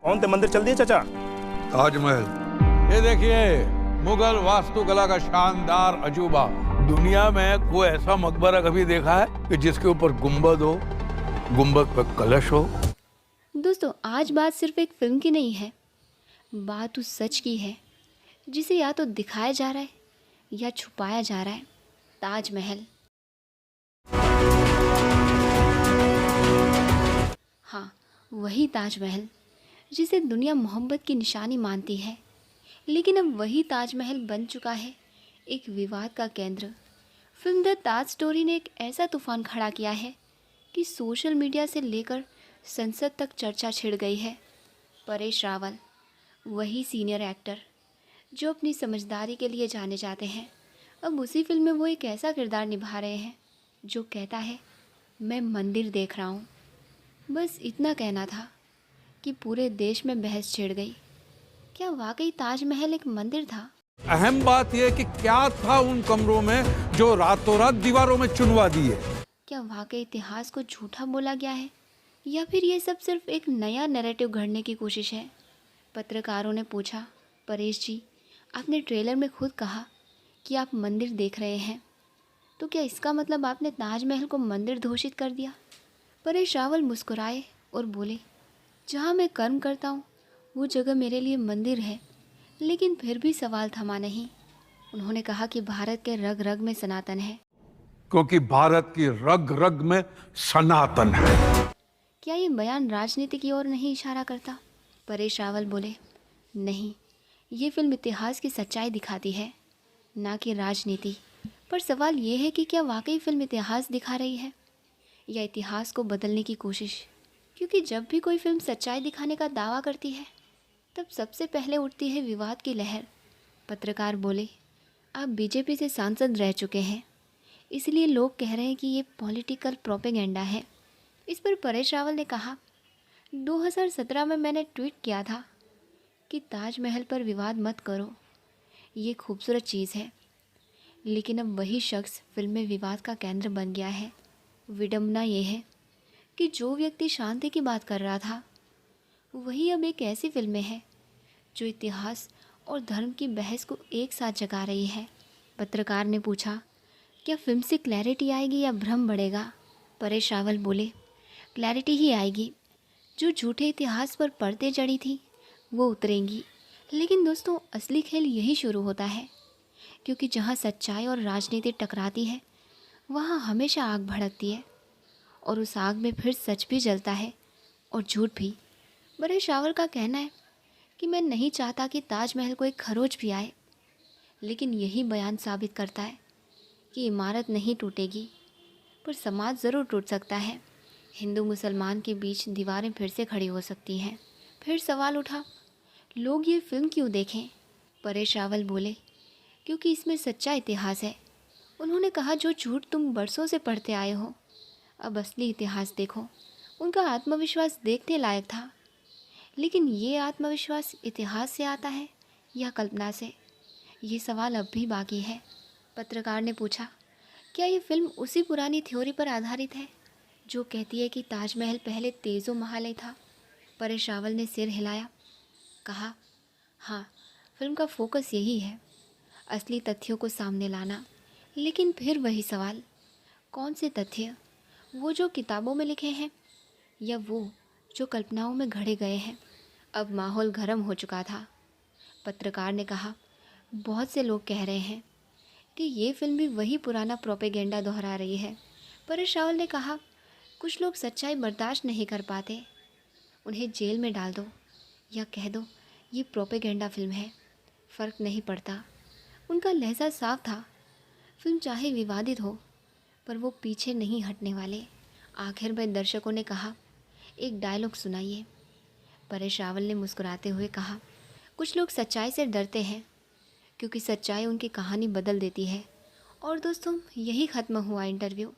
कौन थे मंदिर चल दिए चाचा? ताजमहल। ये देखिए, मुगल वास्तुकला का शानदार अजूबा। दुनिया में कोई ऐसा मकबरा कभी देखा है कि जिसके ऊपर गुंबद हो, गुंबद पर कलश हो? दोस्तों, आज बात सिर्फ एक फिल्म की नहीं है, बात उस सच की है जिसे या तो दिखाया जा रहा है या छुपाया जा रहा है। ताजमहल। हाँ, वही ताजमहल जिसे दुनिया मोहब्बत की निशानी मानती है, लेकिन अब वही ताजमहल बन चुका है एक विवाद का केंद्र। फिल्म द ताज स्टोरी ने एक ऐसा तूफान खड़ा किया है कि सोशल मीडिया से लेकर संसद तक चर्चा छिड़ गई है। परेश रावल, वही सीनियर एक्टर जो अपनी समझदारी के लिए जाने जाते हैं, अब उसी फिल्म में वो एक ऐसा किरदार निभा रहे हैं जो कहता है, मैं मंदिर देख रहा हूँ। बस इतना कहना था कि पूरे देश में बहस छिड़ गई। क्या वाकई ताजमहल एक मंदिर था? अहम बात यह कि क्या था उन कमरों में जो रातों रात दीवारों में चुनवा दिए। क्या वाकई इतिहास को झूठा बोला गया है, या फिर ये सब सिर्फ एक नया नैरेटिव घड़ने की कोशिश है? पत्रकारों ने पूछा, परेश जी, आपने ट्रेलर में खुद कहा कि आप मंदिर देख रहे हैं, तो क्या इसका मतलब आपने ताजमहल को मंदिर घोषित कर दिया? परेश रावल मुस्कुराए और बोले, जहाँ मैं कर्म करता हूँ वो जगह मेरे लिए मंदिर है। लेकिन फिर भी सवाल थमा नहीं। उन्होंने कहा कि भारत के रग रग में सनातन है। क्योंकि भारत की रग रग में सनातन है। क्या ये बयान राजनीति की ओर नहीं इशारा करता? परेश रावल बोले, नहीं, ये फिल्म इतिहास की सच्चाई दिखाती है, ना कि राजनीति। पर सवाल ये है कि क्या वाकई फिल्म इतिहास दिखा रही है या इतिहास को बदलने की कोशिश? क्योंकि जब भी कोई फिल्म सच्चाई दिखाने का दावा करती है, तब सबसे पहले उठती है विवाद की लहर। पत्रकार बोले, आप बीजेपी से सांसद रह चुके हैं, इसलिए लोग कह रहे हैं कि ये पॉलिटिकल प्रोपेगेंडा है। इस पर परेश रावल ने कहा, 2017 में मैंने ट्वीट किया था कि ताजमहल पर विवाद मत करो, ये खूबसूरत चीज़ है। लेकिन अब वही शख्स फिल्म में विवाद का केंद्र बन गया है। विडंबना ये है कि जो व्यक्ति शांति की बात कर रहा था, वही अब एक ऐसी फिल्म में है जो इतिहास और धर्म की बहस को एक साथ जगा रही है। पत्रकार ने पूछा, क्या फिल्म से क्लैरिटी आएगी या भ्रम बढ़ेगा? परेश रावल बोले, क्लैरिटी ही आएगी। जो झूठे इतिहास पर परतें जड़ी थी वो उतरेंगी। लेकिन दोस्तों, असली खेल यही शुरू होता है, क्योंकि जहाँ सच्चाई और राजनीति टकराती है, वहाँ हमेशा आग भड़कती है, और उस आग में फिर सच भी जलता है और झूठ भी। परेश रावल का कहना है कि मैं नहीं चाहता कि ताजमहल को एक खरोच भी आए, लेकिन यही बयान साबित करता है कि इमारत नहीं टूटेगी, पर समाज ज़रूर टूट सकता है। हिंदू मुसलमान के बीच दीवारें फिर से खड़ी हो सकती हैं। फिर सवाल उठा, लोग ये फिल्म क्यों देखें? परेश रावल बोले, क्योंकि इसमें सच्चा इतिहास है। उन्होंने कहा, जो झूठ तुम बरसों से पढ़ते आए हो, अब असली इतिहास देखो। उनका आत्मविश्वास देखने लायक था, लेकिन ये आत्मविश्वास इतिहास से आता है या कल्पना से? ये सवाल अब भी बाकी है। पत्रकार ने पूछा, क्या ये फिल्म उसी पुरानी थ्योरी पर आधारित है जो कहती है कि ताजमहल पहले तेजो महाल था? परेश रावल ने सिर हिलाया, कहा, हाँ, फिल्म का फोकस यही है, असली तथ्यों को सामने लाना। लेकिन फिर वही सवाल, कौन से तथ्य? वो जो किताबों में लिखे हैं या वो जो कल्पनाओं में घड़े गए हैं? अब माहौल गर्म हो चुका था। पत्रकार ने कहा, बहुत से लोग कह रहे हैं कि ये फिल्म भी वही पुराना प्रोपेगेंडा दोहरा रही है। परेश रावल ने कहा, कुछ लोग सच्चाई बर्दाश्त नहीं कर पाते, उन्हें जेल में डाल दो या कह दो ये प्रोपेगेंडा फिल्म है, फ़र्क नहीं पड़ता। उनका लहजा साफ था, फिल्म चाहे विवादित हो, पर वो पीछे नहीं हटने वाले। आखिर में दर्शकों ने कहा, एक डायलॉग सुनाइए। परेश रावल ने मुस्कुराते हुए कहा, कुछ लोग सच्चाई से डरते हैं क्योंकि सच्चाई उनकी कहानी बदल देती है। और दोस्तों, यही ख़त्म हुआ इंटरव्यू।